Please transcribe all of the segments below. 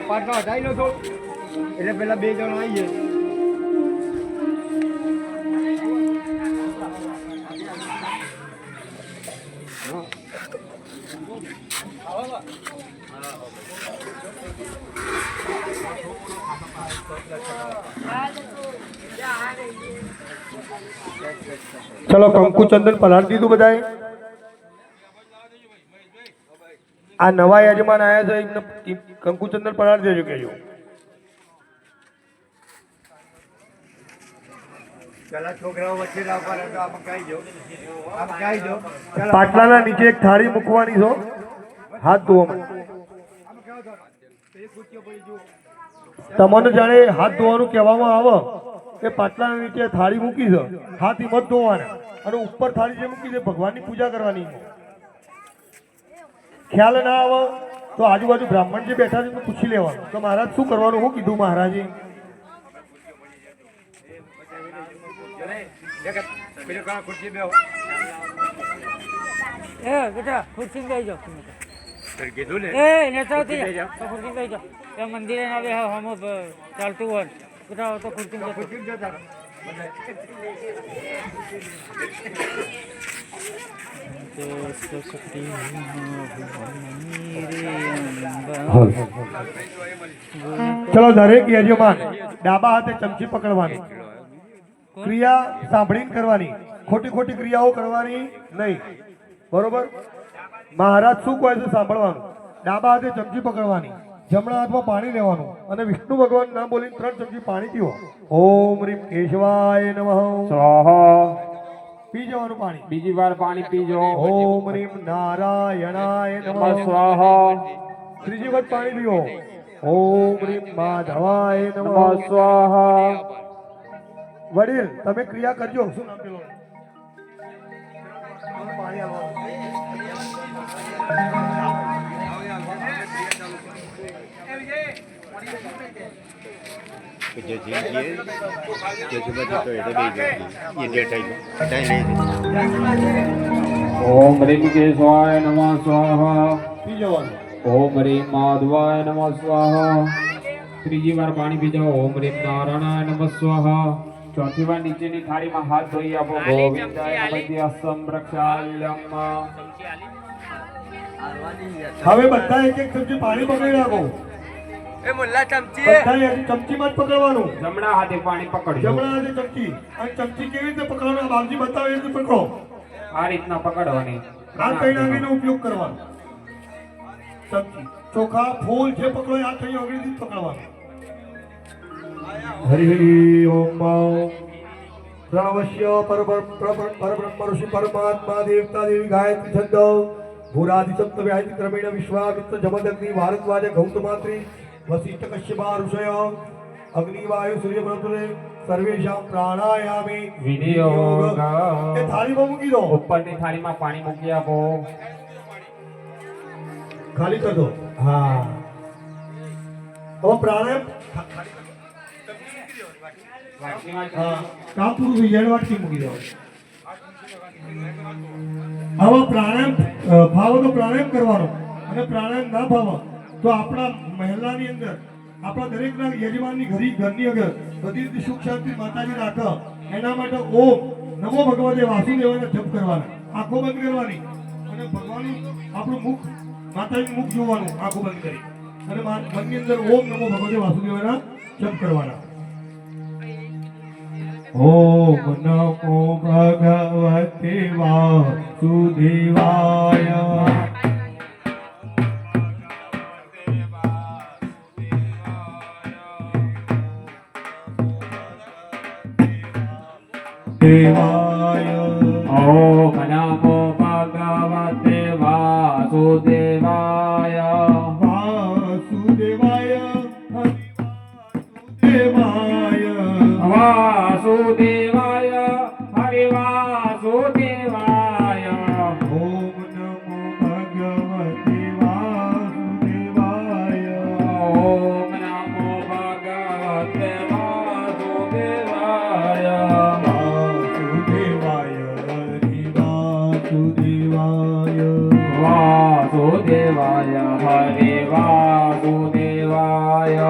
પાટલા હટાવી લો છો એટલે પેલા 2 જણ આવી જાય. ચલો કંકુ ચંદન પલાળી દીધું બધાએ. આ નવા યજમાન આયા છે એમને કંકુ ચંદન પલાળી દેજો કેજો. છોકરાઓ વચ્ચે પાટલાના નીચે એક થાળી મૂકવાની છો હાથ ધોવા. તમને જાણે હાથ ધોવાનું કહેવામાં આવે કે પાટલાના નીચે થાળી મૂકી છે, હાથ મત ધોવાના અને ઉપર થાળી જે મૂકી છે ભગવાનની પૂજા કરવાની. ખ્યાલ ના આવે તો આજુબાજુ બ્રાહ્મણ જે બેઠા છે પૂછી લેવાનું તો મહારાજ શું કરવાનું, શું કીધું મહારાજે. મંદિરે ના બે ચાલતું હોય તો ખુરશી ચલો દરેક યજમાન ડાબા હાથે ચમચી પકડવાની, ક્રિયા સાંભળીને કરવાની, ખોટી ખોટી ક્રિયાઓ કરવાની નહીં. બરોબર? મહારાજ શું કહે છે સાંભળવાનું. ડાબા હાથે ચમચી પકડવાની, જમણા હાથમાં પાણી લેવાનું અને વિષ્ણુ ભગવાન નામ બોલીને 3 ચમચી પાણી પીવો. ઓમ રીમ કેશવાય નમઃ સ્વાહા. પી જવાનું પાણી. બીજી વાર પાણી પીજો. ઓમ રીમ નારાયણાય નમઃ સ્વાહા. ત્રીજી વખત પાણી પીવો. ઓમ રીમ માધવાય નમઃ સ્વાહા. વડીલ તમે ક્રિયા કરજો. શું નામ પેલો? પાણી આવવાનું. ઓમ રીમ કેશવાય નમઃ સ્વાહા. પી જવાનું. ઓમ રીમ માધવાય નમઃ સ્વાહા. ત્રીજી વાર પાણી પી જાઓ. ઓમ રીમ નારાયણાય નમઃ સ્વાહા. ચોથી વાર નીચેની થાળીમાં હાથ ધોઈ આપો. ગોવિંદાય નમઃ સંરક્ષાલ્યમ. હવે બધા એક એક ચમચી પાણી પકડી રાખો. બધા ચમચીમાં જ પકડવાનું. જમણા હાથે પાણી પકડજો. જમણા હાથે ચમચી. અને ચમચી કેવી રીતે પકડવાનું બાપજી બતાવે એ રીતે પકડો. આ રીતના પકડવાની. આ કઈ નાંગીનો ઉપયોગ કરવાનો. ચમચી ચોખા ફૂલ જે પકડો આ કઈ આંગળીથી પકડવાનું. હરિ ઓમ પ્રણવસ્ય પરબ્રહ્મ ઋષિ પરમાત્મા દેવતા દેવી ગાયત્રી છંદ ભૂરાદિ સપ્ત વ્યાધિ ક્રમેણ વિશ્વામિત્ર જમદગ્નિ ભારદ્વાજ ગૌતમાત્રી વસિષ્ઠ કશ્યપા ઋષય અગ્નિવાયુ સૂર્ય બૃહસ્પતિ સર્વેશામ પ્રાણાયામે વિનિયોગ. એ થાળીમાં મૂકી દો. ઉપરની થાળીમાં પાણી મૂકી આપો. ખાલી કર દો. હા હવે પ્રાણાયામ કામ પૂરું થઈ જાય વાટકી મૂકી દો. હવે પ્રાણાયામ ભાવો તો પ્રાણાયામ કરવાનો અને પ્રાણાયામ ના ભાવો તો આપણા મહેલાની અંદર આપણા દરેકના યજમાનની ઘરની આગળ બધી રીતે સુખ શાંતિ માતાજી રાખે એના માટે ઓમ નમો ભગવતે વાસુદેવાને જપ કરવાના. આંખો બંધ કરવાની અને ભગવાનનું આપણું મુખ માતાજીનું મુખ જોવાનું આંખો બંધ કરી અને મનની અંદર ઓમ નમો ભગવતે વાસુદેવાના જપ કરવાના. ઓમ નમો ભગવતે વાસુદેવાય. દેવાય. ઓમ નમો ભગવતે વાસુદેવાય. વાસુદેવાય હરિવાસુદેવાય. વાસુદેવાય હરિ વાસુદેવાય. ઓમ નમો ભગવતે વાસુદેવાય. ઓમ નમો ભગવતે વાસુદેવાય. વાસુદેવાય હરિ વાસુદેવાય. વાસુદેવાય વાસુદેવાય હરે વાસુદેવાય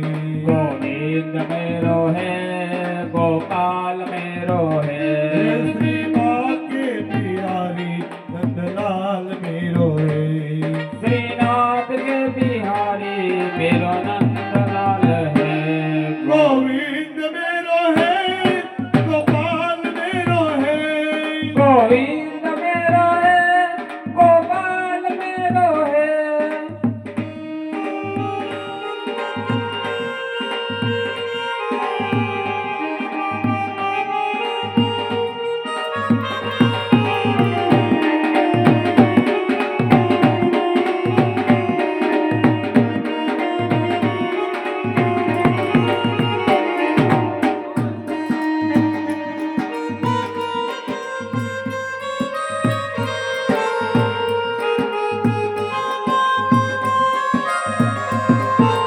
गोविंद मेरो है गोपाल मेरो है श्री बाके बिहारी नंदलाल मेरो है श्रीनाथ के बिहारी मेरो नंदलाल है गोविंद मेरो है गोपाल मेरो है गोविंद मेरो है गोपाल मेरो है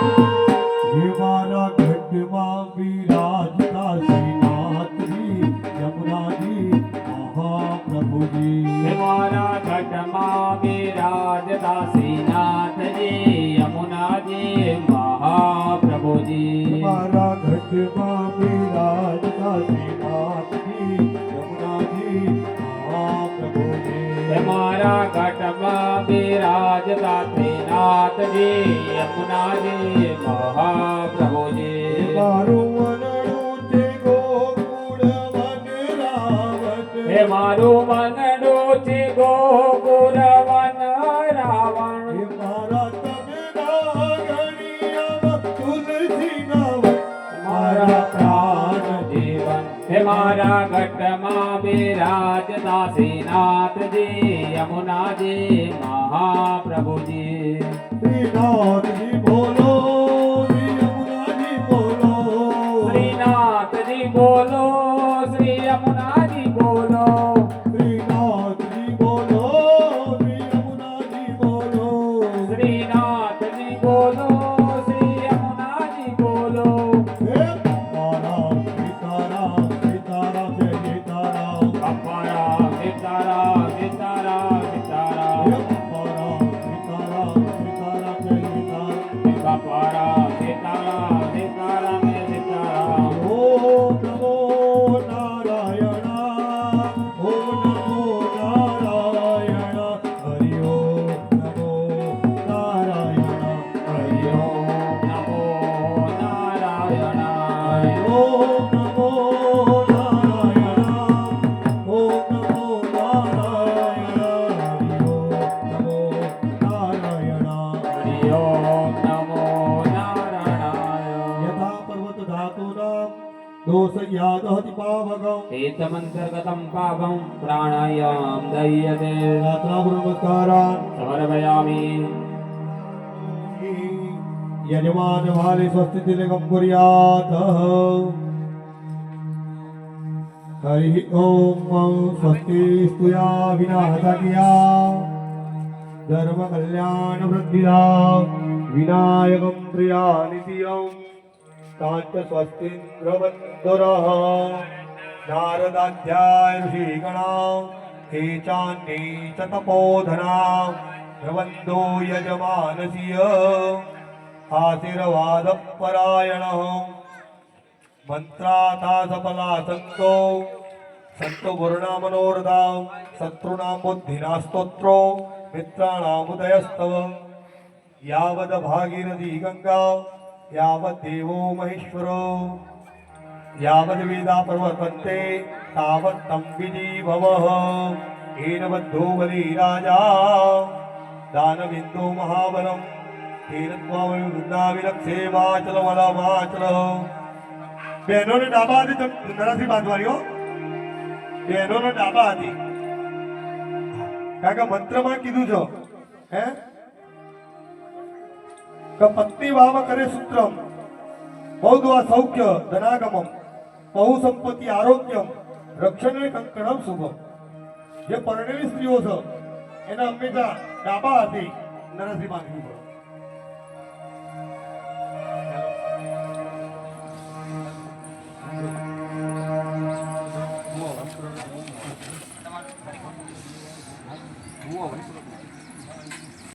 ये मारा घटवा विराजता श्रीनाथ जी यमुना जी महाप्रभु जी हमारा घटमा विराजता श्रीनाथ जी यमुना जी महाप्रभु जी हमारा घटवा विराजता श्रीनाथ जी यमुना जी महाप्रभु जी हमारा घटमा विराजता श्रीनाथ जी यमुना जी महाप्रभु जी મારું વનડું છે ગોકુળ વન રાવત હે મારું મનડું છે ગોકુળ વન રાવણ હે મારા તનના ગણિયામાં તુલસીના વન મારા પ્રાણ જીવન હે મારા ઘટમાં બિરાજતા શ્રીનાથજી યમુનાજી મહાપ્રભુજી શ્રીનાથજી બોલો શ્રી યમુનાજી બોલો શ્રીનાથજી બોલો શ્રી યમુનાજી બોલો શ્રીનાથજી બોલો શ્રી યમુનાજી બોલો શ્રીનાથજી બોલો શ્રી યમુનાજી બોલો હે સીતારામ સીતારામ સીતારામ જય સીતારામ અપારા સીતારામ સીતારામ સીતારામ હે સીતારામ સીતારામ સીતારામ જય સીતારામ અપારા સીતારામ સીતારામ સીતારામ ઓમ નમો નારાયણ ઓમ નમો નારાયણ હરિ ઓમ નમો નારાયણ હરિ હરિ ઓમ નમો નારાયણ ઓમ નમો નારાયણ ઓમ નમો નારાયણ હરિ ઓમ નમો નારાયણ હરિ ઓમ નમો નારાયણ यथा पर्वतधातूनां दोषयादहति पावकम् एतमन्तर्गतं पापं प्राणायाम दह्यते प्रार्थनापूर्वकारान् समर्पयामि यजमान वाले स्वस्ति तिलकं कुर्यात् हरि ओम स्वस्ति स्तुया विनाशकिया धर्म कल्याण वृद्धिदा विनायकं प्रियानिधियं तांच स्वस्तिन्द्रवन्दरः नारदाध्याय ऋषिगणा केचान्ये च तपोधना प्रबन्धो यजमानस्य आशीर्वादपरायणः मन्त्राथा सफलासक्तो સંતો વર્ણા મનોરધામ શત્રુનામ બુદ્ધિના સ્તોત્રો મિત્રાણામ ઉદયસ્તવ યાવદ ભાગીરથી ગંગા યાવદ દેવો મહેશ્વરો યાવદ વેદા પ્રવર્તન્તે તાવત તમ વિજીભવઃ એન બદ્ધો બલી રાજા દાનવિંદો મહાબલમ તેન ત્વામ વૃંદાવિલક્ષે વાચલ વલા વાચલ બહેનોને ડાબા હાથે નરાથી બાંધવાની હો બહેનોને ડાબા હાથે કારણ કે મંત્રમાં કીધું છે હે કે પત્ની વાવ કરે સૂત્રમ બૌદ્ધવા સૌખ્ય ધનાગમમ બહુ સંપત્તિ આરોગ્યમ રક્ષણ કંકણમ શુભમ જે પરણેલી સ્ત્રીઓ છે એના હંમેશા ડાબા હાથે નરસિંહ બાંધવી પડે